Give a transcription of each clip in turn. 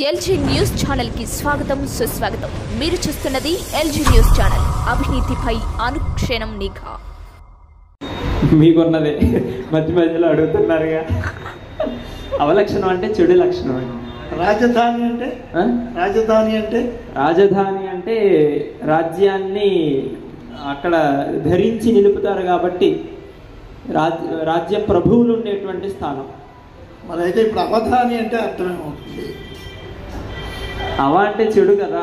LG news channel కి స్వాగతం సుస్వాగతం. మీరు చూస్తున్నది ఎల్జీ న్యూస్ ఛానల్. అవినీతిపై అనుక్షణం నిఘా. మీకున్నదే మధ్య మధ్యలో అడుగుతున్నారుగా. అవలక్షణం అంటే చెడు లక్షణం అండి. రాజధాని అంటే రాజధాని అంటే రాజ్యాన్ని అక్కడ ధరించి నిలుపుతారు కాబట్టి రాజ్య ప్రభువులు ఉండేటువంటి స్థానం. మరి అయితే ఇప్పుడు అవధాని అంటే అర్థమేమవుతుంది? అవ అంటే చెడు కదా.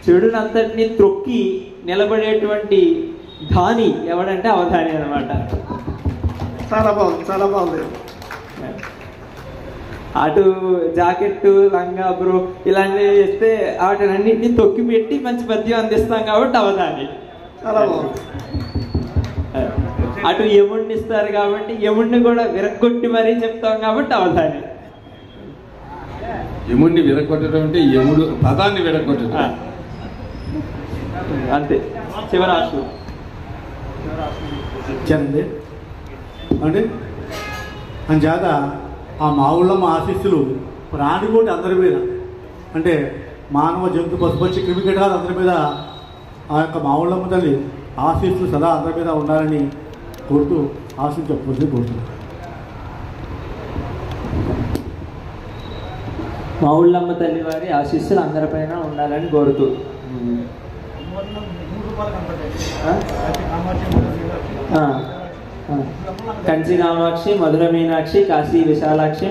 చెడునంతటిని త్రొక్కి నిలబడేటువంటి ధాని ఎవడంటే అవధాని అనమాట. చాలా బాగుంది. అటు జాకెట్టు లంగా బ్రో ఇలాంటివి చేస్తే వాటినన్నింటినీ తొక్కి పెట్టి మంచి పద్యం అందిస్తాం కాబట్టి అవధాని. చాలా బాగుంది. అటు యముడిని ఇస్తారు కాబట్టి యముడిని కూడా విరగొట్టి మరీ చెప్తాం కాబట్టి అవధాని. యముడిని విరగొట్టడం అంటే యముడు పదాన్ని విరగొట్టడం అంతే. శివరాశు ఇచ్చానండి అంటే అంచేత ఆ మావుళ్ళమ్మ ఆశీస్సులు ప్రాణికోటి అందరి మీద, అంటే మానవ జంతు పశుపక్షి క్రిమికీటాలు అందరి మీద ఆ యొక్క మావుళ్ళమ్మ తల్లి ఆశీస్సులు సదా అందరి మీద ఉండాలని కోరుతూ ఆశించకపోతే కోరుతున్నాను. మావుళ్ళమ్మ తల్లి వారి ఆశీస్సులు అందరిపైన ఉండాలని కోరుతూ కంచి కామాక్షి, మధుర మీనాక్షి, కాశీ విశాలాక్షి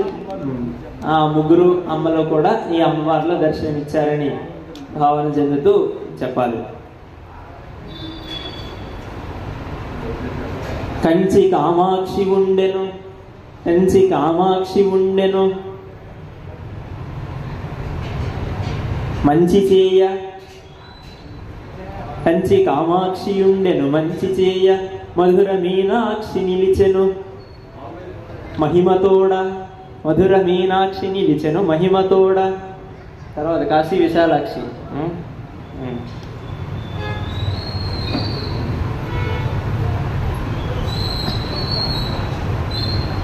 ఆ ముగ్గురు అమ్మలో కూడా ఈ అమ్మవారిలో దర్శనమిచ్చారని భావన చెందుతూ చెప్పాలి. కంచి కామాక్షి ఉండెను, కంచి కామాక్షి ఉండెను మంచి చేయ, కంచి కామాక్షి ఉండెను మంచి చేయ, మధుర మీనాక్షి నిలిచెను మహిమతోడ, మధుర మీనాక్షి నిలిచెను మహిమతోడ. తర్వాత కాశీ విశాలాక్షి.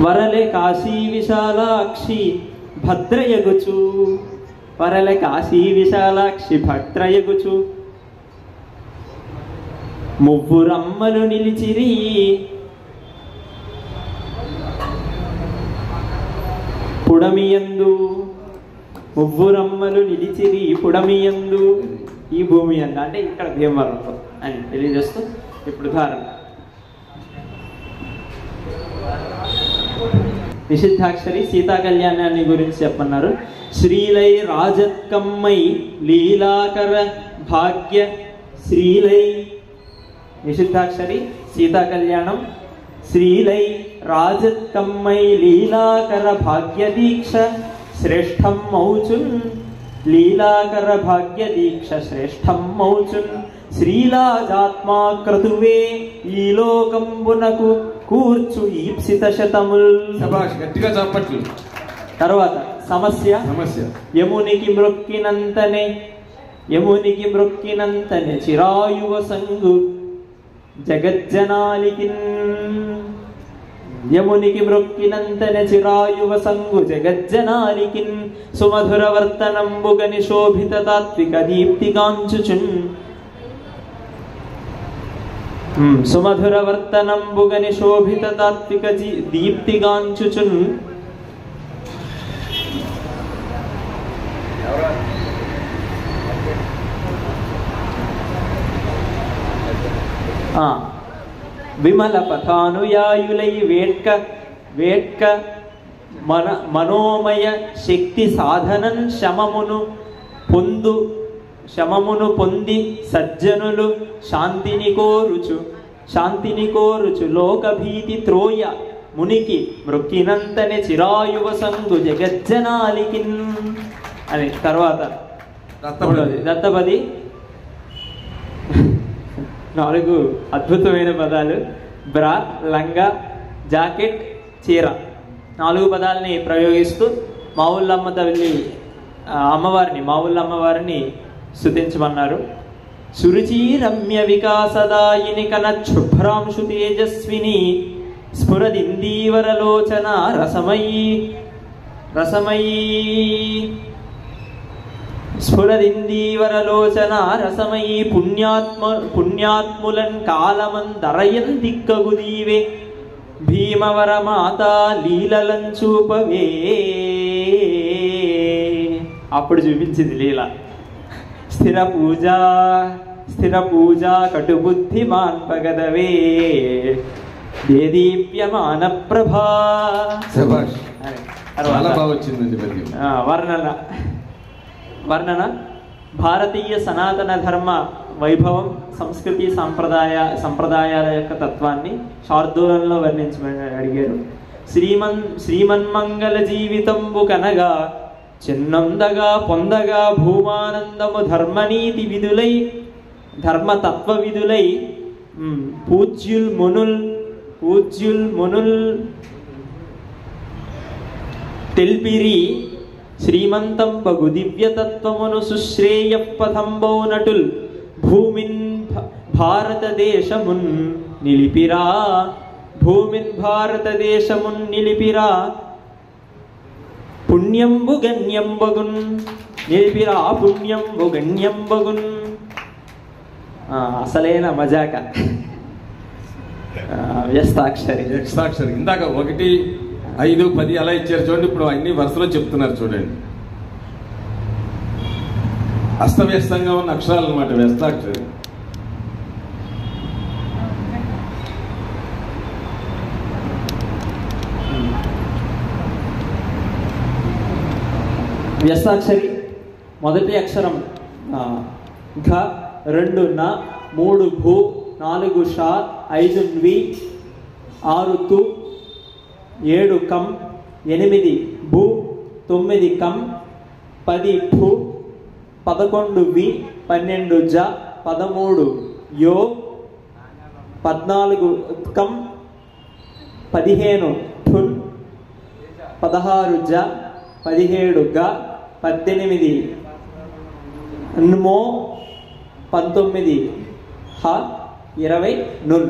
వరలే కాశీ విశాలాక్షి భద్రయగుచు, వరలే కాశీ విశాలాక్షి భద్రయగుచు, మువ్వురమ్మలు నిలిచిరి పుడమియందు, మువ్వురమ్మలు నిలిచిరి పుడమియందు, ఈ భూమి అందు అంటే ఇక్కడ భీమవరంలో అని తెలియజేస్తూ ఇప్పుడు ధారణ. నిషిద్ధాక్షరి సీతా కళ్యాణాన్ని గురించి చెప్పన్నారు. శ్రీలై రాజత్కమ్మై లీలాకర భాగ్య శ్రీలై, నిషిద్ధాక్షరి సీతా కళ్యాణం. శ్రీలై రాజత్కమ్మై లీలాకర భాగ్య దీక్ష శ్రేష్టం మౌచున్, లీలాకర భాగ్య దీక్ష శ్రేష్టం మౌచున్, శ్రీలాజాత్మా క్రతువే ఈ లోకంబునకు కూర్చు ఈప్సిత శతముల్. గట్టిగా చెప్పట్లు. తర్వాత సమస్య. యమునికి మృక్కినంతనే, యమునికి మృక్కినంతనే చిరాయువ సంగు జగజ్జనాలికిన్, యమునికి మృక్కినంతనే చిరాయువ సంగు జగజ్జనాలికిన్, సుమధుర వర్తనంబుగని శోభిత తాత్విక దీప్తిగాంచుచున్, సుమధుర వర్తనంబుగని శోభిత తాత్విక దీప్తిగాంచుచున్. విమల పథానుయాయులై వేట్క వేట్క మనోమయ శక్తి సాధనం శమమును పొందు, శమమును పొంది సజ్జనులు శాంతిని కోరుచు, శాంతిని కోరుచు లోకభీతి త్రోయ మునికి మృక్కినంతనే చిరాయువ సంగు జగజ్జనాలికిన్ అని. తర్వాత దత్తపది. 4 అద్భుతమైన పదాలు. బ్రా, లంగా, జాకెట్, చీర 4 పదాలని ప్రయోగిస్తూ మావుళ్ళమ్మ తల్లి అమ్మవారిని, మావుళ్ళమ్మవారిని స్తుతించమన్నారు. సురుచి రమ్య వికాసదాయిని కన శుభ్రాంశు తేజస్విని స్ఫురదిందీవరలోచన రసమయీ, రసమయీ స్ఫురదిందీవరలోచన రసమయీ పుణ్యాత్ములన్ కాలమందరయన్ దిక్కగుదీవే భీమవర మాతా లీలలను చూపవే. అప్పుడు చూపించింది లీల. స్థిర పూజ కటుబుద్ధి మాన్పగదవే దేదీప్యమాన ప్రభా. వర్ణన భారతీయ సనాతన ధర్మ వైభవం, సంస్కృతి, సంప్రదాయాల యొక్క తత్వాన్ని శార్దూలంలో వర్ణించమని అడిగారు. శ్రీమన్మంగళ జీవితంబు కనగా చిన్నందగా పొందగా భూమానందము ధర్మనీతి విధులై ధర్మతత్వ విధులై పూజ్యుల్ మునుల్ తెల్పిరి శ్రీమంతం బగు దివ్యతత్వమును సుశ్రేయ పథంబౌ నటుల్ భూమిన్ భారతదేశమున్ నిలిపిరా పుణ్యంబు గణ్యంబగున్ అసలైన మజాక. వ్యస్తాక్షరి ఇందాక 1, 5, 10 అలా ఇచ్చారు చూడండి. ఇప్పుడు అన్ని వరుసలో చెప్తున్నారు చూడండి. అస్తవ్యస్తంగా ఉన్న అక్షరాలు అన్నమాట వ్యస్తాక్షరి. వ్యస్తాక్షరి మొదటి అక్షరం ఘ, 2 న, 3 భూ, 4 ష, 5 న్వి, 6 తు, 7 కం, 8 భూ, 9 కం, 10 భూ, 11 వి, 12 జ, 13 యో, 14 కం, 15 ఠున్, 16 జ, 17 గ, 18 న్మో, 19 హ, 20 నుల్.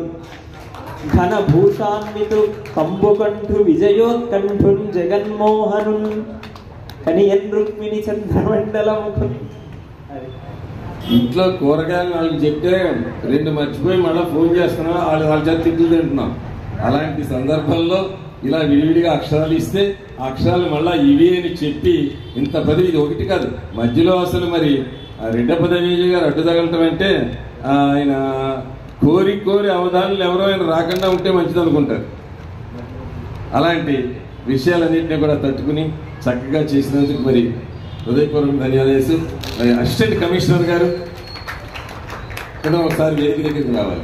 ఘనభూషాన్వితు కంబుకంఠు విజయోత్కంఠున్ జగన్మోహనున్ కనియన్ రుక్మిణి చంద్రమండలముఖున్. ఇంట్లో కూరగాయలు 4 చెప్తే 2 మర్చిపోయి మళ్ళీ ఫోన్ చేస్తున్నాం, వాళ్ళ చేత తిట్లు తింటున్నాం. అలాంటి సందర్భంలో ఇలా విడివిడిగా అక్షరాలు ఇస్తే ఆ అక్షరాలు మళ్ళా ఇవి అని చెప్పి ఇంత పదవి. ఇది ఒకటి కాదు, మధ్యలో అసలు మరి రెడ్డపదవీజీ గారు అడ్డు తగలటం అంటే ఆయన కోరి అవధానాలు ఎవరో ఆయన రాకుండా ఉంటే మంచిది అనుకుంటారు. అలాంటి విషయాలన్నింటినీ కూడా తట్టుకుని చక్కగా చేసినందుకు మరి హృదయపూర్వక ధన్యవాదాలు. మరి అసిస్టెంట్ కమిషనర్ గారు కూడా ఒకసారి వేదిక దగ్గరికి రావాలి.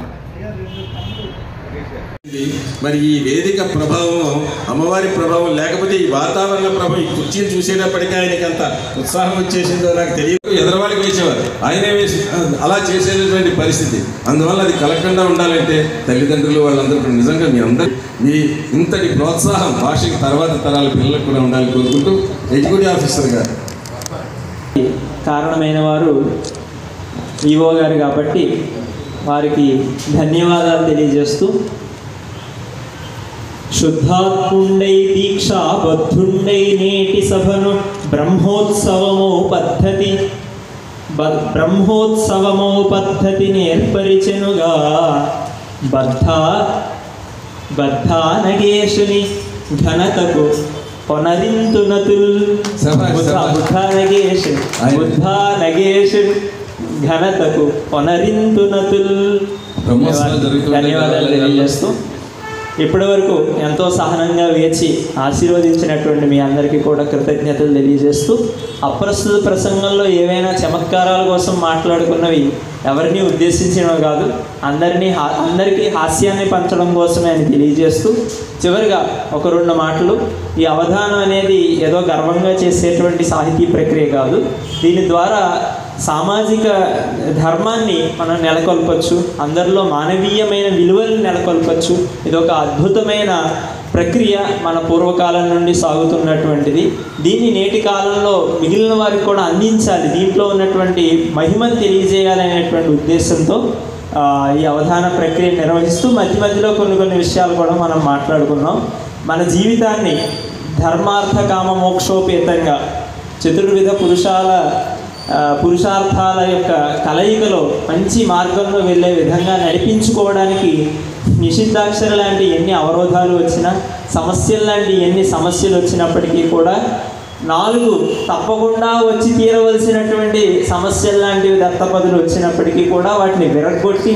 మరి ఈ వేదిక ప్రభావం, అమ్మవారి ప్రభావం లేకపోతే ఈ వాతావరణ ప్రభావం, ఈ కుర్చీలు చూసేటప్పటికీ ఆయనకి అంత ఉత్సాహం వచ్చేసిందో నాకు తెలియదు. ఎదరవాళ్ళకి వేసేవారు, ఆయనే వేసి అలా చేసేటటువంటి పరిస్థితి. అందువల్ల అది కలగకుండా ఉండాలంటే తల్లిదండ్రులు వాళ్ళందరూ నిజంగా మీ అందరూ మీ ఇంతటి ప్రోత్సాహం భాషకి తర్వాత తరాల పిల్లలకు కూడా ఉండాలని కోరుకుంటూ ఎగ్జిక్యూటివ్ ఆఫీసర్ గారు కారణమైన వారు ఈవో గారు కాబట్టి వారికి ధన్యవాదాలు తెలియజేస్తూ, శుద్ధాత్ముండై దీక్షాబద్ధుండై నేటి సభను బ్రహ్మోత్సవమో పద్ధతి నేర్పరిచెనుగా బద్ధానగేశుని ఘనతకు కొనరింతునతుల్. బుద్ధానగేశు ఘనతకు కొనరింతునతుల్. ధన్యవాదాలు తెలియజేస్తూ, ఇప్పటి వరకు ఎంతో సహనంగా వేచి ఆశీర్వదించినటువంటి మీ అందరికీ కూడా కృతజ్ఞతలు తెలియజేస్తూ, అప్రస్తుత ప్రసంగంలో ఏవైనా చమత్కారాల కోసం మాట్లాడుకున్నవి ఎవరిని ఉద్దేశించినవి కాదు, అందరికీ హాస్యాన్ని పంచడం కోసమే అని తెలియజేస్తూ, చివరిగా ఒక 2 మాటలు. ఈ అవధానం అనేది ఏదో గర్వంగా చేసేటువంటి సాహితీ ప్రక్రియ కాదు. దీని ద్వారా సామాజిక ధర్మాన్ని మనం నెలకొల్పచ్చు, అందరిలో మానవీయమైన విలువలను నెలకొల్పచ్చు. ఇది ఒక అద్భుతమైన ప్రక్రియ, మన పూర్వకాలం నుండి సాగుతున్నటువంటిది. దీన్ని నేటి కాలంలో మిగిలిన వారికి కూడా అందించాలి, దీంట్లో ఉన్నటువంటి మహిమను తెలియజేయాలనేటువంటి ఉద్దేశంతో ఈ అవధాన ప్రక్రియ నిర్వహిస్తూ మధ్య మధ్యలో కొన్ని విషయాలు కూడా మనం మాట్లాడుకున్నాం. మన జీవితాన్ని ధర్మార్థ కామ మోక్షోపేతంగా చతుర్విధ పురుషాల పురుషార్థాల యొక్క కలయికలో మంచి మార్గంలో వెళ్ళే విధంగా నడిపించుకోవడానికి నిషిద్ధాక్షర లాంటి ఎన్ని అవరోధాలు వచ్చినా, సమస్యలు లాంటి ఎన్ని సమస్యలు వచ్చినప్పటికీ కూడా 4 తప్పకుండా వచ్చి తీరవలసినటువంటి సమస్యలు లాంటివి దత్తపదులు వచ్చినప్పటికీ కూడా వాటిని విరగొట్టి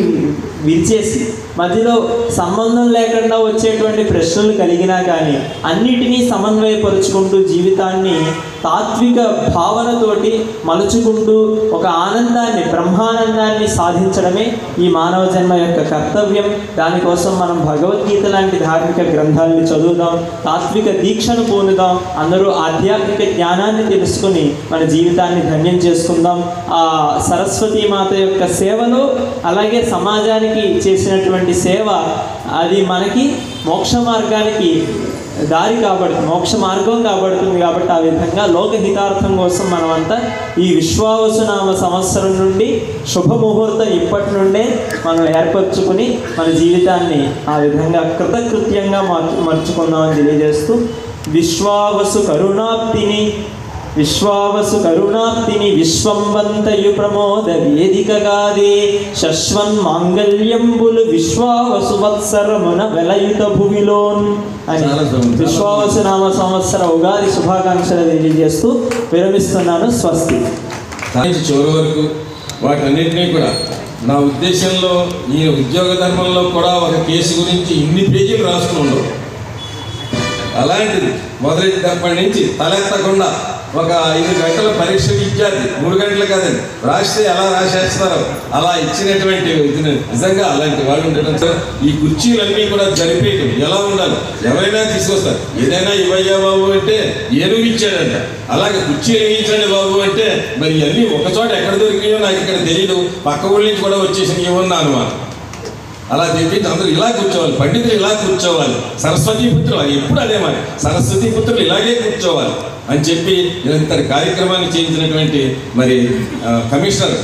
విరిచేసి మధ్యలో సంబంధం లేకుండా వచ్చేటువంటి ప్రశ్నలు కలిగినా కానీ అన్నిటినీ సమన్వయపరుచుకుంటూ జీవితాన్ని తాత్విక భావనతోటి మలుచుకుంటూ ఒక ఆనందాన్ని, బ్రహ్మానందాన్ని సాధించడమే ఈ మానవ జన్మ యొక్క కర్తవ్యం. దానికోసం మనం భగవద్గీత లాంటి ధార్మిక గ్రంథాలను చదువుదాం, తాత్విక దీక్షను పూనుదాం, అందరూ ఆధ్యాత్మిక జ్ఞానాన్ని తెలుసుకుని మన జీవితాన్ని ధన్యం చేసుకుందాం. ఆ సరస్వతీమాత యొక్క సేవలో అలాగే సమాజానికి చేసినటువంటి సేవ అది మనకి మోక్ష మార్గానికి దారి కాబడుతుంది, మోక్ష మార్గం కాబడుతుంది. కాబట్టి ఆ విధంగా లోకహితార్థం కోసం మనమంతా ఈ విశ్వావసునామ సంవత్సరం నుండి శుభముహూర్తం ఇప్పటి నుండే మనం ఏర్పరచుకుని మన జీవితాన్ని ఆ విధంగా కృతకృత్యంగా మర్చుకుందామని తెలియజేస్తూ విశ్వావసు కరుణాప్తిని విశ్వంవంతయు ప్రమోద వేదికగాదే శశ్వన్ మాంగళ్యంబులు విశ్వావసు వత్సరమున వెలయుత భువిలోన్ అని విశ్వావసు నామ సంవత్సర ఉగాది శుభాకాంక్షలు తెలియజేస్తూ విరమిస్తున్నాను. స్వస్తి. చివరి వరకు వాటన్నింటినీ కూడా నా ఉద్దేశంలో ఈ ఉద్యోగ ధర్మంలో కూడా ఒక కేసు గురించి ఇన్ని పేజీలు రాసుకుని ఉండవు. అలాంటిది మొదలెట్టినప్పటి నుంచి తలెత్తకుండా ఒక 5 గంటల పరీక్ష విద్యార్థి 3 గంటలు కాదండి రాస్తే ఎలా రాసేస్తారో అలా ఇచ్చినటువంటి నిజంగా అలాంటి వాళ్ళు ఉండటం. ఈ కుర్చీలన్నీ కూడా జరిపేయటం ఎలా ఉండాలి, ఎవరైనా తీసుకొస్తారు. ఏదైనా ఇవ్వయ్యా బాబు అంటే ఏనుగు ఇచ్చాడంట, అలాగే కుర్చీలు వేయించండి బాబు అంటే మరి ఇవన్నీ ఒకచోట ఎక్కడ దొరికినాయో నాకు ఇక్కడ తెలియదు, పక్క ఊళ్ళ నుంచి కూడా వచ్చేసి ఇవ్వను అనుమానం. అలా చెప్పించి అందరూ ఇలా కూర్చోవాలి, పండితులు ఇలా కూర్చోవాలి, సరస్వతీ పుత్రులు ఎప్పుడు అదే మరి సరస్వతీ పుత్రులు ఇలాగే కూర్చోవాలి అని చెప్పి ఇలాంటి కార్యక్రమాన్ని చేయించినటువంటి మరి కమిషనర్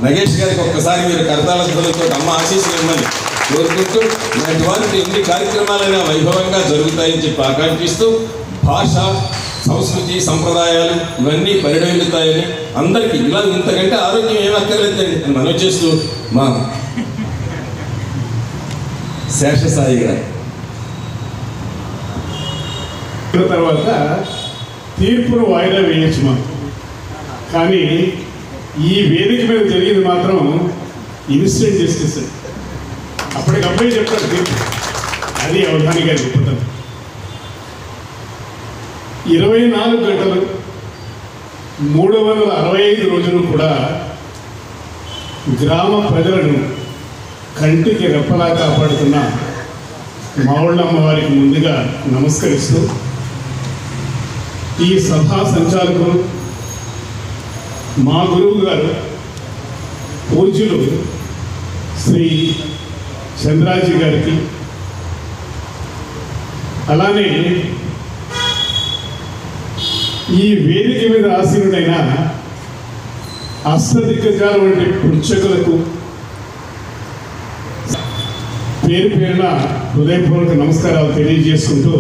నగేష్ గారికి ఒక్కసారి మీరు కరతాళతో అమ్మ ఆశీస్సులు ఇవ్వమని కోరుకుంటూ ఇలాంటి వారికి ఎన్ని కార్యక్రమాలైనా వైభవంగా జరుగుతాయని చెప్పి ఆకాంక్షిస్తూ భాష, సంస్కృతి, సంప్రదాయాలు ఇవన్నీ పరిడవిల్లుతాయని అందరికీ ఇలా ఇంతకంటే ఆరోగ్యం ఏమక్కర్లేదండి అని మనం చేస్తూ మా శేషసాయి గారు తర్వాత తీర్పును వాయిదా వేయచ్చు మనం. కానీ ఈ వేదిక మీద జరిగింది మాత్రం ఇన్స్టెంట్ జస్టిస్. అప్పటికప్పుడే చెప్తారు తీర్పు. అది అవధాని గారి గొప్పతనం. 24 గంటలు 365 రోజులు కూడా గ్రామ ప్రజలను కంటికి రెప్పలా కాపాడుతున్న మావుళ్ళమ్మ వారికి ముందుగా నమస్కరిస్తూ ఈ సభా సంచాలకులు మా గురువు గారు పూజ్యులు శ్రీ చంద్రాజీ గారికి, అలానే ఈ వేదిక మీద ఆసీనుడైన అష్టదిగ్గజాల వంటి పృచ్ఛకులకు పేరు పేరున హృదయపూర్వక నమస్కారాలు తెలియజేసుకుంటూ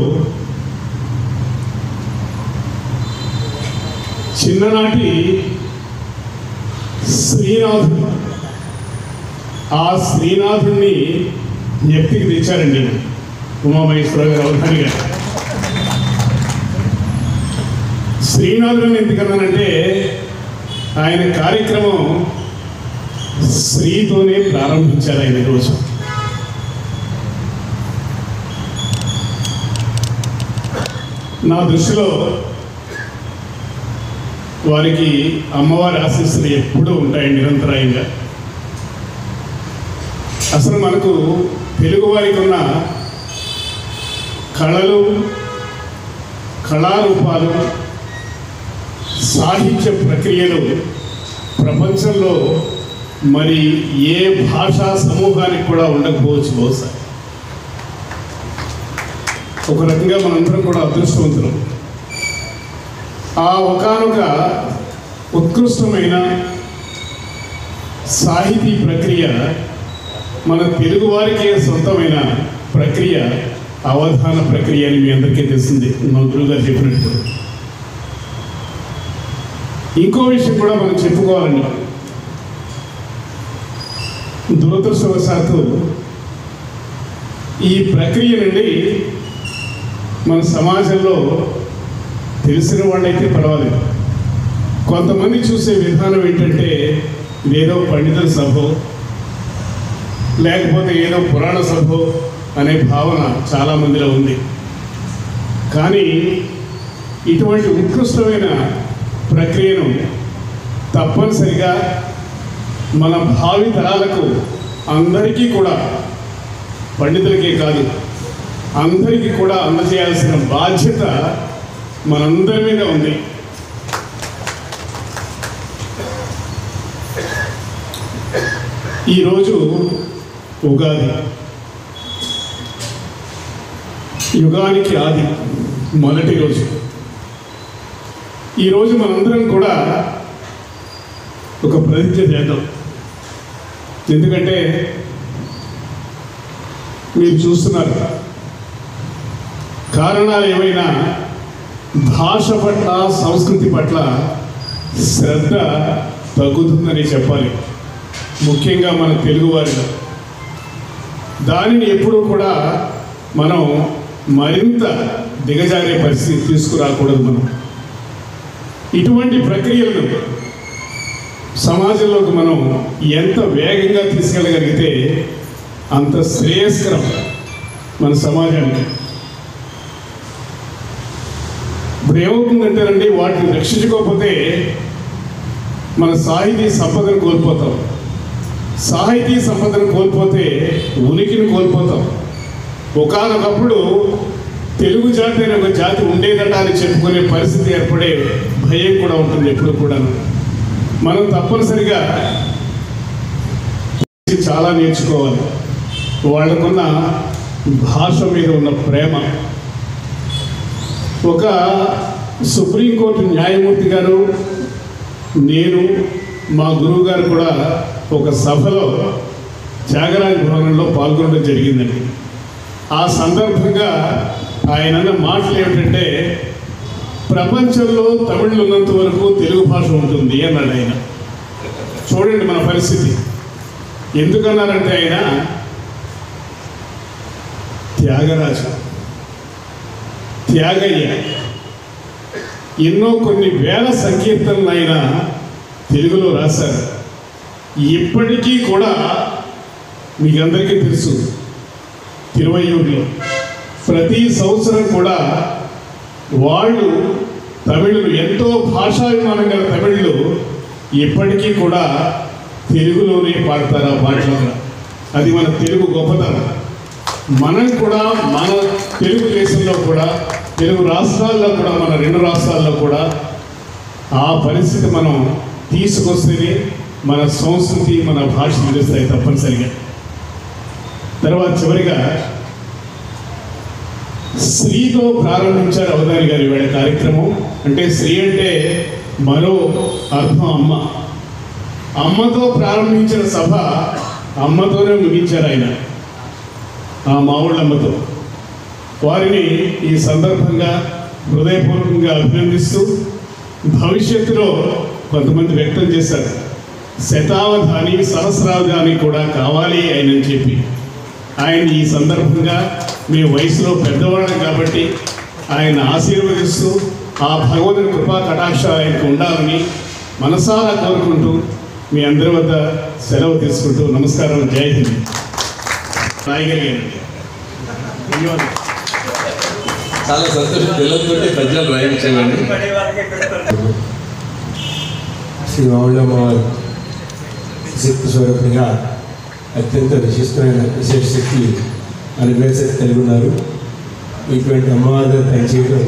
చిన్ననాటి శ్రీనాథుడు, ఆ శ్రీనాథుడిని జ్ఞప్తికి తెచ్చారండి ఉమామహేశ్వర గారు, అవధాని గారు. శ్రీనాథుడిని ఎందుకన్నానంటే ఆయన కార్యక్రమం శ్రీతోనే ప్రారంభించారు ఆయన ఈరోజు. నా దృష్టిలో వారికి అమ్మవారి ఆశీస్సులు ఎప్పుడూ ఉంటాయి నిరంతరాయంగా. అసలు మనకు తెలుగువారికి ఉన్న కళలు, కళారూపాలు, సాహిత్య ప్రక్రియలు ప్రపంచంలో మరి ఏ భాషా సమూహానికి కూడా ఉండకపోవచ్చు. బహుశా ఒక రకంగా మనందరం కూడా అదృష్టవంతులం. ఆ ఒకానొక ఉత్కృష్టమైన సాహితీ ప్రక్రియ మన తెలుగువారికే సొంతమైన ప్రక్రియ అవధాన ప్రక్రియ అని మీ అందరికీ తెలిసింది. మా గురువుగారు చెప్పినట్టు ఇంకో విషయం కూడా మనం చెప్పుకోవాలండి. దురదృష్టవశాత్తు ఈ ప్రక్రియ నుండి మన సమాజంలో తెలిసిన వాళ్ళైతే పర్వాలేదు. కొంతమంది చూసే విధానం ఏంటంటే ఇదేదో పండితుల సభ లేకపోతే ఏదో పురాణ సభ అనే భావన చాలామందిలో ఉంది. కానీ ఇటువంటి ఉత్కృష్టమైన ప్రక్రియను తప్పనిసరిగా మన భావి తరాలకు అందరికీ కూడా, పండితులకే కాదు అందరికీ కూడా అందజేయాల్సిన బాధ్యత మనందరి మీద ఉంది. ఈరోజు ఉగాది, యుగానికి ఆది మొదటి రోజు. ఈరోజు మనందరం కూడా ఒక ప్రతిజ్ఞ చేద్దాం. ఎందుకంటే మీరు చూస్తున్నారు, కారణాలు ఏమైనా భాష పట్ల సంస్కృతి పట్ల శ్రద్ధ తగ్గుతుందని చెప్పాలి. ముఖ్యంగా మన తెలుగువారిలో దానిని ఎప్పుడూ కూడా మనం మరింత దిగజారే పరిస్థితి తీసుకురాకూడదు. మనం ఇటువంటి ప్రక్రియలను సమాజంలోకి మనం ఎంత వేగంగా తీసుకెళ్ళగలిగితే అంత శ్రేయస్కరం మన సమాజానికి. ఇప్పుడు ఏమవుతుందంటేనండి, వాటిని రక్షించుకోకపోతే మన సాహితీ సంపదను కోల్పోతాం. సాహితీ సంపదను కోల్పోతే ఉనికిని కోల్పోతాం. ఒకానొకప్పుడు తెలుగు జాతి అనే ఒక జాతి ఉండేదట అని చెప్పుకునే పరిస్థితి ఏర్పడే భయం కూడా ఉంటుంది ఎప్పుడు కూడా. మనం తప్పనిసరిగా చాలా నేర్చుకోవాలి. వాళ్ళకున్న భాష మీద ఉన్న ప్రేమ. ఒక సుప్రీంకోర్టు న్యాయమూర్తి గారు, నేను, మా గురువు గారు కూడా ఒక సభలో త్యాగరాజ భవనంలో పాల్గొనడం జరిగిందండి. ఆ సందర్భంగా ఆయన అన్న మాటలు ఏమిటంటే, ప్రపంచంలో తమిళ్ ఉన్నంత వరకు తెలుగు భాష ఉంటుంది అన్నాడు ఆయన. చూడండి మన పరిస్థితి. ఎందుకన్నారంటే ఆయన త్యాగరాజు, త్యాగయ్య ఎన్నో కొన్ని వేల సంకీర్తనలు ఆయన తెలుగులో రాశారు. ఇప్పటికీ కూడా మీకు అందరికీ తెలుసు, తిరువయ్యూరులో ప్రతి సంవత్సరం కూడా వాళ్ళు తమిళులు, ఎంతో భాషాభిమానం గల తమిళులు ఇప్పటికీ కూడా తెలుగులోనే పాడతారు ఆ పాటలు. అది మన తెలుగు గొప్పతనం. మనం కూడా మన తెలుగు దేశంలో కూడా, తెలుగు రాష్ట్రాల్లో కూడా, మన 2 రాష్ట్రాల్లో కూడా ఆ పరిస్థితి మనం తీసుకొస్తేనే మన సంస్కృతి, మన భాష తెలుస్తాయి తప్పనిసరిగా. తర్వాత చివరిగా శ్రీతో ప్రారంభించారు అవధాని గారు ఇవాళ కార్యక్రమం. అంటే శ్రీ అంటే మరో అర్థం అమ్మ. అమ్మతో ప్రారంభించిన సభ అమ్మతోనే ముగించారు ఆయన, ఆ మావుళ్ళమ్మతో. వారిని ఈ సందర్భంగా హృదయపూర్వకంగా అభినందిస్తూ, భవిష్యత్తులో కొంతమంది వ్యక్తం చేశారు, శతావధాని, సహస్రావధాని కూడా కావాలి ఆయనని చెప్పి. ఆయన ఈ సందర్భంగా మేము వయసులో పెద్దవాళ్ళం కాబట్టి ఆయన ఆశీర్వదిస్తూ, ఆ భగవంతుని కృపా కటాక్షాలు ఆయనకు ఉండాలని మనసారా కోరుకుంటూ మీ అందరి వద్ద సెలవు తీసుకుంటూ నమస్కారం. జై హింద్. రాయగలిగానండి. ధన్యవాదాలు. చాలా సంతోషం. పిల్లలతో పద్యాలు రాయించామండి. శ్రీ మావుళ్ళమ్మవారు శక్తి స్వరూపంగా అత్యంత విశిష్టమైన విశేష శక్తి అనుగ్రహించి కలిగి ఉన్నారు. ఇటువంటి అమ్మవారి పనిచేయడం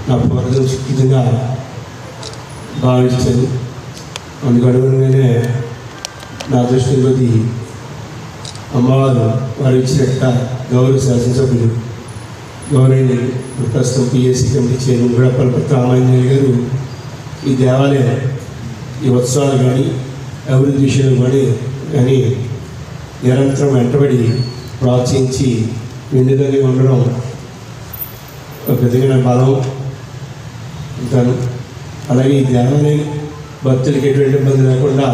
నా పూర్వజంగా భావించాను. అందుకు అనుగుణంగానే నా దృష్టిలోది అమ్మవారు వారు ఇచ్చినట్ట గౌరవ శాసనసభ్యులు గౌరవనీయులు ప్రస్తుతం పిఎస్సి కమిటీ చైర్మన్ కూడా పల్పతి రామాంజనేయులు గారు ఈ దేవాలయం, ఈ ఉత్సవాలు కానీ అభివృద్ధి విషయాలు కానీ నిరంతరం వెంటబడి ప్రోత్సహించి వెన్నుదన్నుగా ఉండడం ఒక విధమైన బలం ఉంటాను. అలాగే ఈ దేవాలయం భక్తులకి ఎటువంటి ఇబ్బంది లేకుండా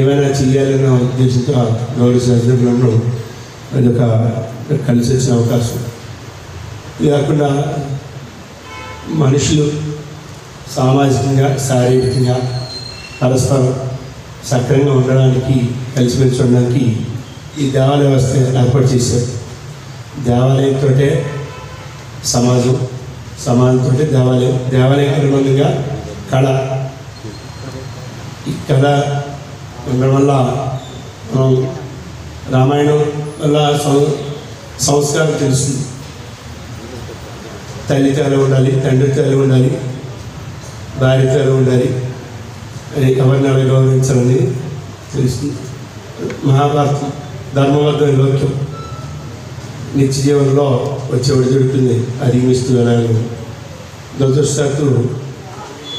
ఏమైనా చేయాలన్న ఉద్దేశంతో గౌరవ శాస్త్రంలో అది ఒక కలిసి వచ్చిన అవకాశం. ఇది కాకుండా మనుషులు సామాజికంగా శారీరకంగా పరస్పరం సక్రంగా ఉండడానికి కలిసిమెలిసి ఉండడానికి ఈ దేవాలయ వ్యవస్థ ఏర్పాటు చేశారు. దేవాలయంతో సమాజం, సమాజంతో దేవాలయం, దేవాలయం అనుబంధంగా కళ. ఈ కళ ఉండడం వల్ల మనం రామాయణం వల్ల సంస్కారం తెలుస్తుంది. తల్లితో ఎలా ఉండాలి, తండ్రితో ఎలా ఉండాలి, భార్యతో ఎలా ఉండాలి, ఎవరిని ఎలా గౌరవించాలని తెలుస్తుంది. మహాభారతం ధర్మబద్ధమైన లోక్యం నిత్య జీవనంలో వచ్చే ఒడిదుడుకుని అధిగమిస్తూ వెళ్ళాలి. దురదృష్టవశాత్తు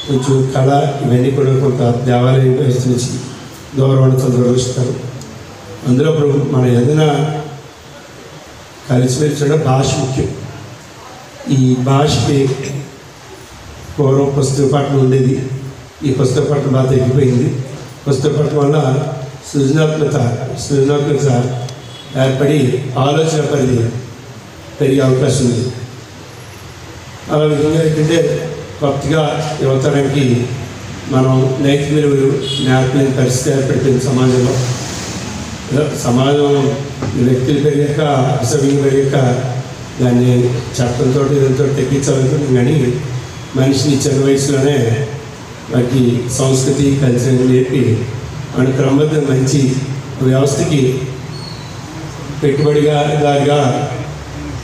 కొంచెం కళ ఇవన్నీ కూడా కొంత దేవాలయం వ్యవస్థ నుంచి దూరం దురదృష్టారు. అందులో ఇప్పుడు మన ఏదైనా కలిసిమెలిసి భాష ముఖ్యం. ఈ భాషకి పూర్వం పుస్తక పఠనం ఉండేది. ఈ పుస్తక పఠనం బాగా తగ్గిపోయింది. పుస్తక పఠనం వల్ల సృజనాత్మకత ఏర్పడి ఆలోచన పరిధి పెరిగే అవకాశం ఉంది. అలా విధంగా ఏంటంటే కొత్తగా యువతరానికి మనం నైతిక విలువలు నేర్పలేని పరిస్థితి ఏర్పడిపోయింది సమాజంలో. సమాజం వ్యక్తులు పెరిగాక అసభ్యంగా పెరిగాక దాన్ని చట్టంతో ఇదంతో తెప్పించాలనుకుంటుంది. కానీ మనిషిని చిన్న వయసులోనే వాటి సంస్కృతి కల్చర్ నేర్పి మన క్రమబద్ధ మంచి వ్యవస్థకి పెట్టుబడిదారుగా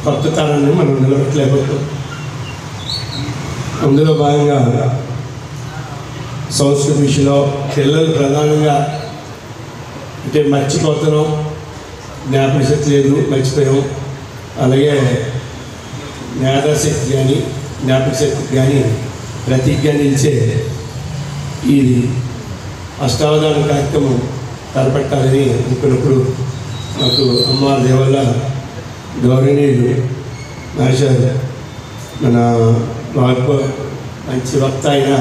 కొత్త తరాన్ని మనం నిలబెట్టలేకపోతాం. అందులో భాగంగా సంస్కృతి విషయంలో పిల్లలు ప్రధానంగా అంటే మర్చిపోతున్నాం, జ్ఞాపక శక్తి లేదు, మర్చిపోయాం. అలాగే మేధాశక్తి కానీ జ్ఞాపక శక్తి కానీ ప్రతిజ్ఞ నిలిచే ఈ అష్టావధాన కార్యక్రమం తలపెట్టాలని అనుకున్నప్పుడు నాకు అమ్మవారి దేవల్ల గౌరవనీయులు మాస్టర్ మన వాగ్బో మంచి వక్త అయిన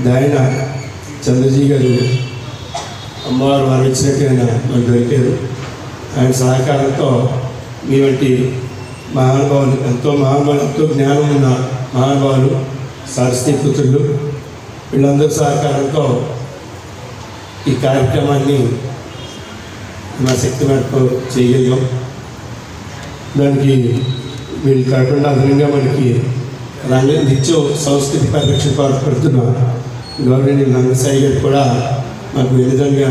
దాయన చంద్రజీ గారు అమ్మవారు వారు ఇచ్చినట్టు ఆయన మనకు దొరికారు. ఆయన సహకారంతో మీ వంటి మహానుభావులు ఎంతో జ్ఞానం ఉన్న మహానుభావులు సరస్వతీ పుత్రులు వీళ్ళందరి సహకారంతో ఈ కార్యక్రమాన్ని మా శక్తి మేరకు చేయగలిగాం. దానికి వీళ్ళు కాకుండా అదనంగా మనకి నిత్యం సంస్కృతి పరిరక్షణ పాల్పడుతున్న గౌరవనీయులు నందసాయి గారు కూడా మాకు విధంగా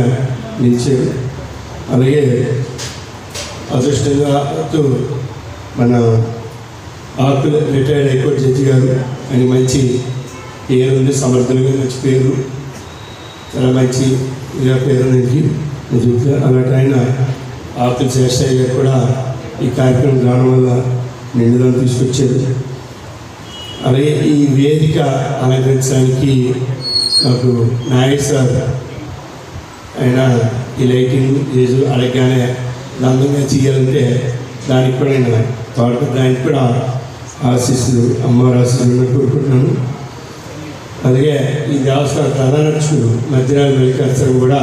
నిలిచారు. అలాగే అదృష్టంగా మన ఆకుల రిటైర్డ్ హైకోర్టు జడ్జి గారు అని మంచి పేరు ఉంది, సమర్థులుగా మంచి పేరు, చాలా మంచి పేరు నుంచి అలాంటి ఆయన ఆకుల శేషయ్య గారు కూడా ఈ కార్యక్రమం రావడం వల్ల నిండుదల తీసుకొచ్చారు. అలాగే ఈ వేదిక అలంకరించడానికి నాకు నాయక్ సార్ ఆయన ఈ లైటింగ్ చేసి అలాగే అందంగా చేయాలంటే దానికి కూడా నేను దానికి కూడా ఆశీస్సులు అమ్మవారి ఆశీస్సులు కోరుకుంటున్నాను. అలాగే ఈ దేవస్థాన ప్రధాన అర్చకుడు మధ్యరాజు మల్లికార్జున కూడా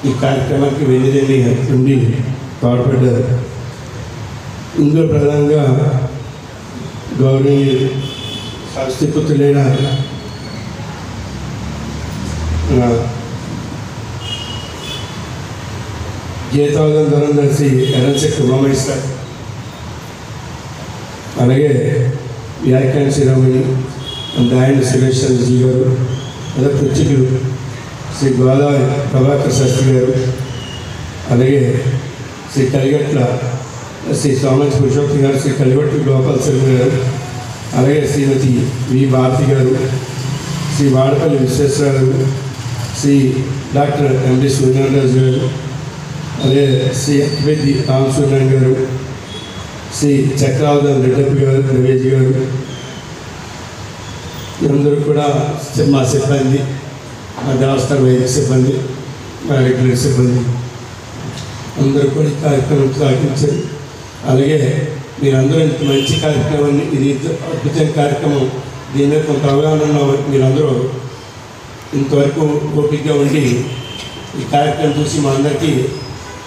ఈ కార్యక్రమానికి వెన్నుదన్ను నుండి తోడ్పడ్డారు. ఇందులో ప్రధానంగా గౌరవనీయ సరస్వతీ పుత్రులైన గీతావదం ధరందర్శి ఎర్రచెక్కు ఉమామేశ్వర్, అలాగే వ్యాఖ్యాన శ్రీరామణి దాయన సురేశ్వరజీ గారు, అదే పృచ్చికులు శ్రీ గోదావరి ప్రభాకర్ శాస్త్రి గారు, అలాగే శ్రీ కలిగట్ల శ్రీ సోమంచి పురుషోత్తం గారు, శ్రీ కలిగట్ల గోపాల్ శర్మ గారు, అలాగే శ్రీమతి వి భారతి గారు, శ్రీ వాడపల్లి విశ్వేశ్వరరావు, శ్రీ డాక్టర్ ఎండి సూర్యనారాయణ గారు, అలాగే శ్రీ అక్వేది రామసూర్యనారాయణ గారు, శ్రీ చక్రావతం రెడ్డప్ప గారు, రవేజీ గారు, అందరూ కూడా మా సిబ్బంది, మా దేవస్థాన వైద్య సిబ్బంది, మా రెగ్యులర్ సిబ్బంది అందరూ కూడా ఈ కార్యక్రమం సాగించారు. అలాగే మీరందరూ ఇంత మంచి కార్యక్రమాన్ని, ఇది అద్భుతమైన కార్యక్రమం దీని మీద కొంత అవగాహన ఉన్న మీరందరూ ఇంతవరకు ఓపికగా ఉండి ఈ కార్యక్రమం చూసి మా అందరికీ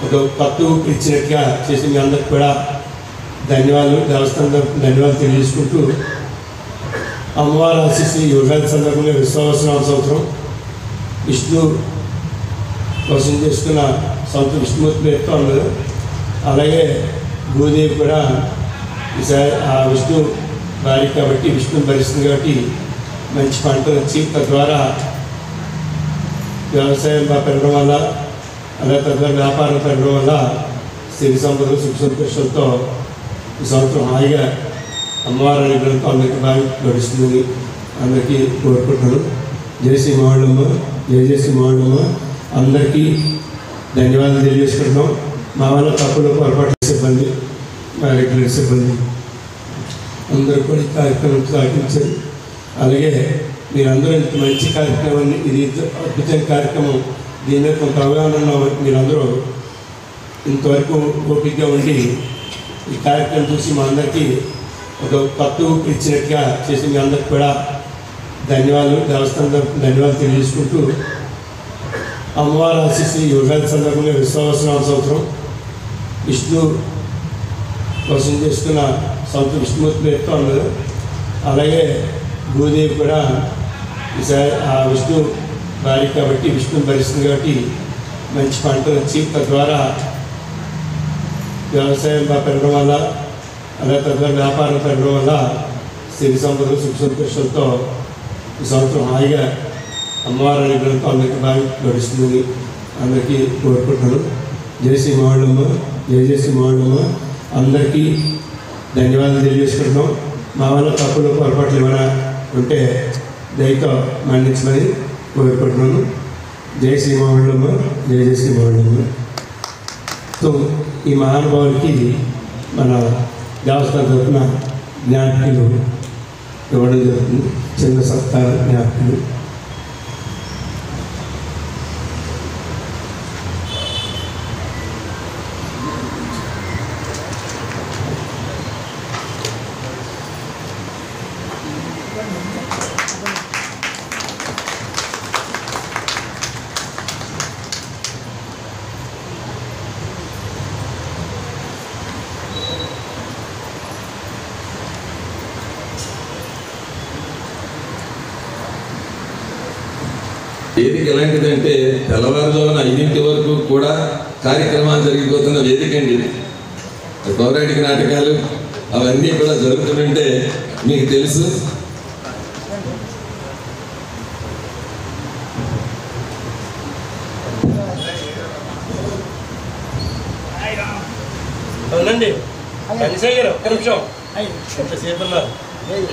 ఒక కొత్త ఊపిరి ఇచ్చినట్టుగా చేసి మీ అందరికి కూడా ధన్యవాదాలు, దేవస్థానం తరఫున ధన్యవాదాలు తెలియజేసుకుంటూ అమ్మవారి ఆశీస్సు ఈ ఉగాది సందర్భంగా విశ్వావసనామ సంవత్సరం విష్ణు వసం చేసుకున్న సంవత్సరం విష్ణుమూర్తి పేరుతో ఉన్నది. అలాగే భూదేవి కూడా ఈసారి ఆ విష్ణు భార్య కాబట్టి విష్ణుని భరిస్తుంది కాబట్టి మంచి పంటలు వచ్చి తద్వారా వ్యవసాయం పెరగడం వల్ల అలాగే తద్వారా వ్యాపారం పెరగడం వల్ల సిరి సంపద సుఖ సంతోషంతో ఈ సంవత్సరం హాయిగా అమ్మవారి అనుగ్రహంతో అందరికీ బాగా గడుస్తుందని అందరికీ కోరుకుంటున్నాను. జై శ్రీ మహాళమ్మ, జై శ్రీ మహాళమ్మ. అందరికీ ధన్యవాదాలు తెలియజేసుకుంటున్నాం. మా వల్ల తప్పులు పొరపాటు సిబ్బంది, మా రెగ్యులర్ సిబ్బంది అందరూ కూడా ఈ కార్యక్రమం సాగించారు. అలాగే మీరందరూ ఇంత మంచి కార్యక్రమాన్ని, ఇది అద్భుతమైన కార్యక్రమం, దీని మీద కొంత అవగాహన ఉన్న మీరందరూ ఇంతవరకు ఓపికగా ఉండి ఈ కార్యక్రమం చూసి మా అందరికీ ఒక కొత్త ఊపిరి ఇచ్చినట్టుగా చేసి మీ అందరికి కూడా ధన్యవాదాలు, దేవస్థానం తరఫున ధన్యవాదాలు తెలియజేసుకుంటూ అమ్మవారి ఆశీస్సు ఈ ఉగాది సందర్భంగా విశ్వావసనామ సంవత్సరం విష్ణు వసం చేసుకున్న సంవత్సరం విష్ణుమూర్తి పేరుతో ఉన్నది. అలాగే భూదేవి కూడా ఈసారి ఆ విష్ణు భార్య కాబట్టి విష్ణుని భరిస్తుంది కాబట్టి మంచి పంటలు వచ్చి తద్వారా వ్యవసాయం పెరగడం వల్ల అలాగే తద్వారా వ్యాపారం పెరగడం వల్ల సిరి సంపద సుఖ సంతోషంతో ఈ సంవత్సరం హాయిగా అమ్మవారి అనుగ్రహంతో అందరికీ బాగా గడుస్తుందని అందరికీ కోరుకుంటున్నాను. జై శ్రీ మహాళమ్మ, జై శ్రీ మహాళమ్మ. అందరికీ ధన్యవాదాలు తెలియజేసుకుంటున్నాం. మా వల్ల తప్పులు పొరపాట్లు ఏమైనా ఉంటే దయతో మన్నించమని కోరుకుంటున్నాను. జై శ్రీ మహాళమ్మ, జై శ్రీ మహాళమ్మ. సో ఈ మహానుభావులకి మన దేవస్థానం తరఫున జ్ఞాపికలు ఇవ్వడం జరుగుతుంది. చిన్న సత్కార జ్ఞాపికలు. వేదిక ఎలాంటిదంటే తెల్లవారుజామున 5 వరకు కూడా కార్యక్రమాలు జరిగిపోతున్న వేదిక అండి. పౌరాణిక నాటకాలు అవన్నీ కూడా జరుగుతుంటే మీకు తెలుసు. అవునండి కలిసే గారు ఒక్క నిమిషం ఎంతసేపు ఉన్నారు 5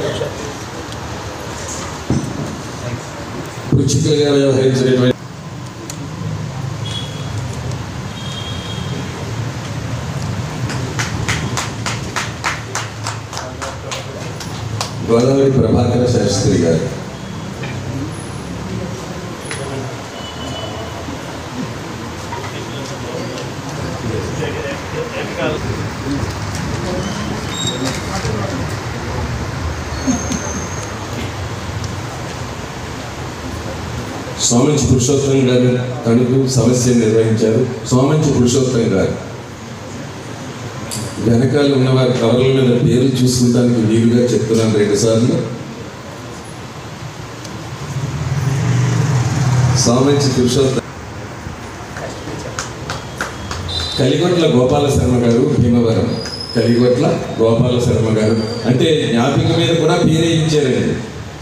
నిమిషాలు ఉచితంగా వ్యవహరించినటువంటి గోదావరి ప్రభాకర శాస్త్రి గారు, సోమంచి పురుషోత్తం గారు తణుకు సమస్య నిర్వహించారు. సోమంచి పురుషోత్తం గారు వెనకాల ఉన్నవారి కవర్ల మీద పేర్లు చూసుకోవడానికి వీలుగా చెప్తున్నాను 2 సార్లు. సోమంచి పురుషోత్తం. కలిగొట్ల గోపాల శర్మ గారు, భీమవరం. కలిగొట్ల గోపాల శర్మ గారు అంటే జ్ఞాపిక మీద కూడా పేరేయించారండి.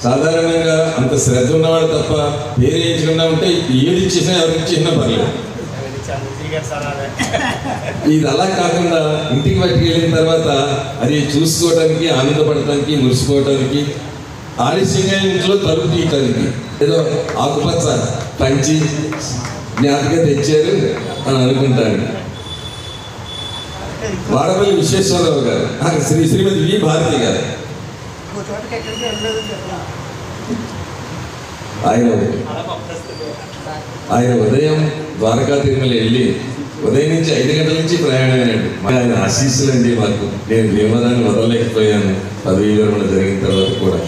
సాధారణంగా అంత శ్రద్ధ ఉన్నవాడు తప్ప పేరేయించకుండా ఉంటే ఏది ఇచ్చేసినా ఎవరికి ఇచ్చినా పర్లేదు. ఇది అలా కాకుండా ఇంటికి పట్టుకెళ్ళిన తర్వాత అది చూసుకోవడానికి, ఆనందపడటానికి, మురిసిపోవటానికి, ఆలస్యంగా ఇంట్లో తలుపు తీయటానికి ఏదో ఆకుపచ్చ పంచి జ్ఞాపిక తెచ్చారు అని అనుకుంటాను. వాడపల్లి విశ్వేశ్వరరావు గారు, శ్రీమతి వి భారతి గారు. ఆయన ఉదయం ద్వారకా తిరుమల వెళ్ళి ఉదయం నుంచి 5 గంటల నుంచి ప్రయాణమైనాడు. ఆయన ఆశీస్సులు అండి మాకు. నేను భీమవరాన్ని వదలలేకపోయాను పదవీ విరమణ జరిగిన తర్వాత కూడా.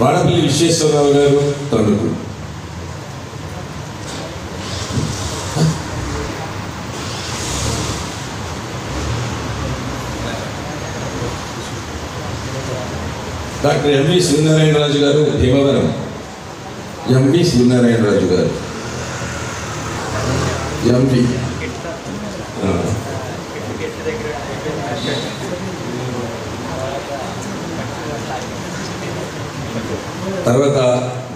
వాడపల్లి విశ్వేశ్వరరావు గారు తణుకు. డాక్టర్ ఎంవి సూర్యనారాయణరాజు గారు భీమవరం. ఎంవి సూర్యనారాయణరాజు గారు ఎంవి. తర్వాత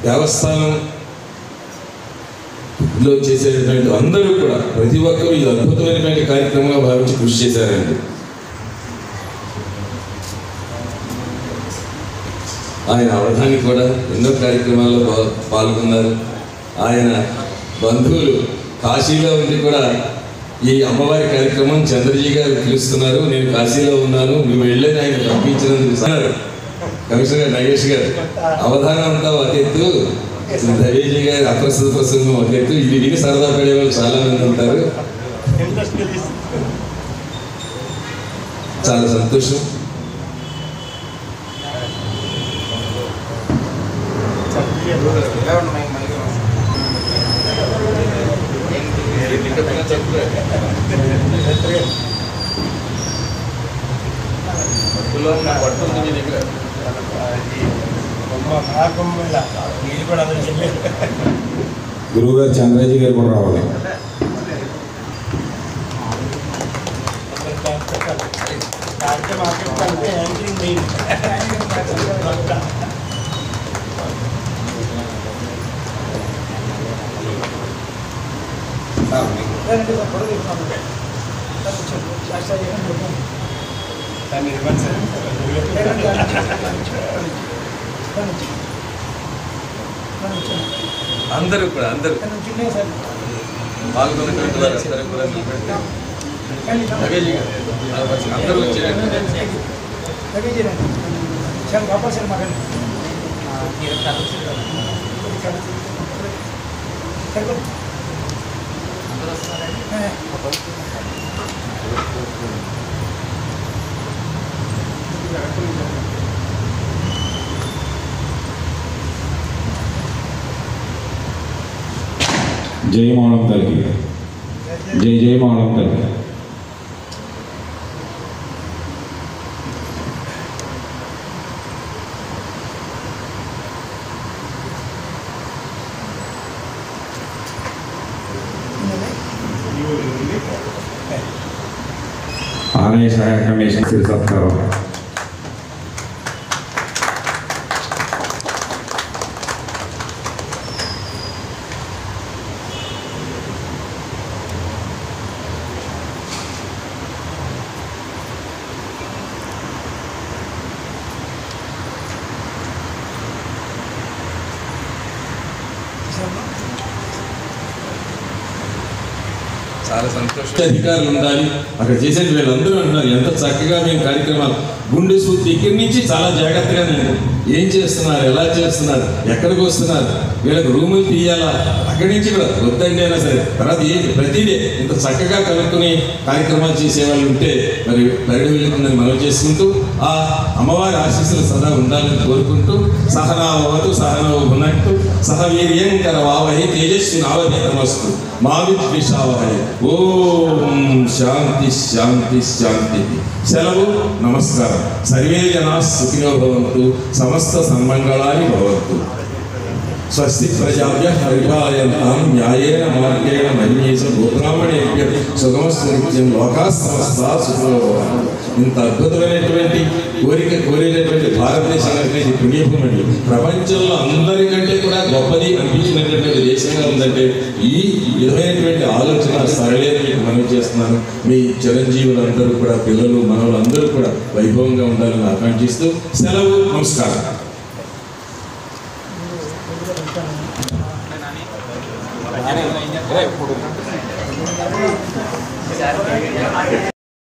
దేవస్థానంలో చేసేటటువంటి అందరూ కూడా ప్రతి ఒక్కరూ ఇది అద్భుతమైనటువంటి కార్యక్రమంగా భావించి కృషి చేశారండి. ఆయన అవధానికి కూడా ఎన్నో కార్యక్రమాల్లో పాల్గొన్నారు. ఆయన బంధువులు కాశీలో ఉండి కూడా ఈ అమ్మవారి కార్యక్రమం చంద్రజీ గారు పిలుస్తున్నారు, నేను కాశీలో ఉన్నాను, మేము వెళ్ళని ఆయన పంపించినందుకు సార్ కమిషనర్ నగేష్ గారు అవధానం అంతా ఒక ఎత్తు, దవేజీ గారి అప్రస్తుత ప్రసంగం ఒక ఎత్తు. ఇది విని సరదా పడే వాళ్ళు చాలా మంది ఉంటారు. చాలా సంతోషం. గురువు గారు చంద్రజీ గారు కూడా రావాలి. అందరూ కూడా అందరూ పాల్గొన్నటువంటి వారు అందరూ జై మాళం తల్లి, జై జై మాళం తల్లి. ఆలయ సహాయ కమిషన్ సత్కారం. చాలా సంతోషం. అధికారులు ఉండాలి, అక్కడ చేసే వీళ్ళందరూ అంటున్నారు ఎంత చక్కగా మేము కార్యక్రమాలు గుండె సూత్తి ఇక్కడి నుంచి చాలా జాగ్రత్తగా నేను ఏం చేస్తున్నారు, ఎలా చేస్తున్నారు, ఎక్కడికి వస్తున్నారు, వీళ్ళకి రూములు తీయాలా, అక్కడి నుంచి కూడా వద్దండి అయినా సరే తర్వాత ఏంటి ప్రతిదీ ఇంత చక్కగా కనుక్కుని కార్యక్రమాలు చేసేవాళ్ళు ఉంటే మరి పరిడి వెళ్ళుతుందని మనం చేసుకుంటూ ఆ అమ్మవారి ఆశీస్సులు సదా ఉండాలని కోరుకుంటూ సహనావతు సహనవ ఉన్నట్టు సహవీర్యంకర వావహి తేజస్వి నావధీతమస్తు మా విద్విషావహై. ఓం శాంతి శాంతి శాంతి. సెలవు. నమస్కారం. సర్వే జనా సుఖినో భవంతు, సమస్త సన్మంగళాని భవంతు. స్వస్తి ప్రజాభ్యః పరిపాలయంతాం న్యాయేన మార్గేణ మహీయేష గోబ్రాహ్మణేభ్యః సుఖమస్తు నిత్యం లోకాః సమస్తాః సుఖినో భవంతు. ఇంత అద్భుతమైనటువంటి కోరిక కోరినటువంటి భారతదేశానికి ఇది పుణ్యభూమి. ప్రపంచంలో అందరికంటే కూడా గొప్పది అనిపించినటువంటి దేశంగా ఉందంటే ఈ విధమైనటువంటి ఆలోచన సరళేని మీకు మనవి చేస్తున్నాను. మీ చిరంజీవులందరూ కూడా పిల్లలు మనవులందరూ కూడా వైభవంగా ఉండాలని ఆకాంక్షిస్తూ సెలవు. నమస్కారం.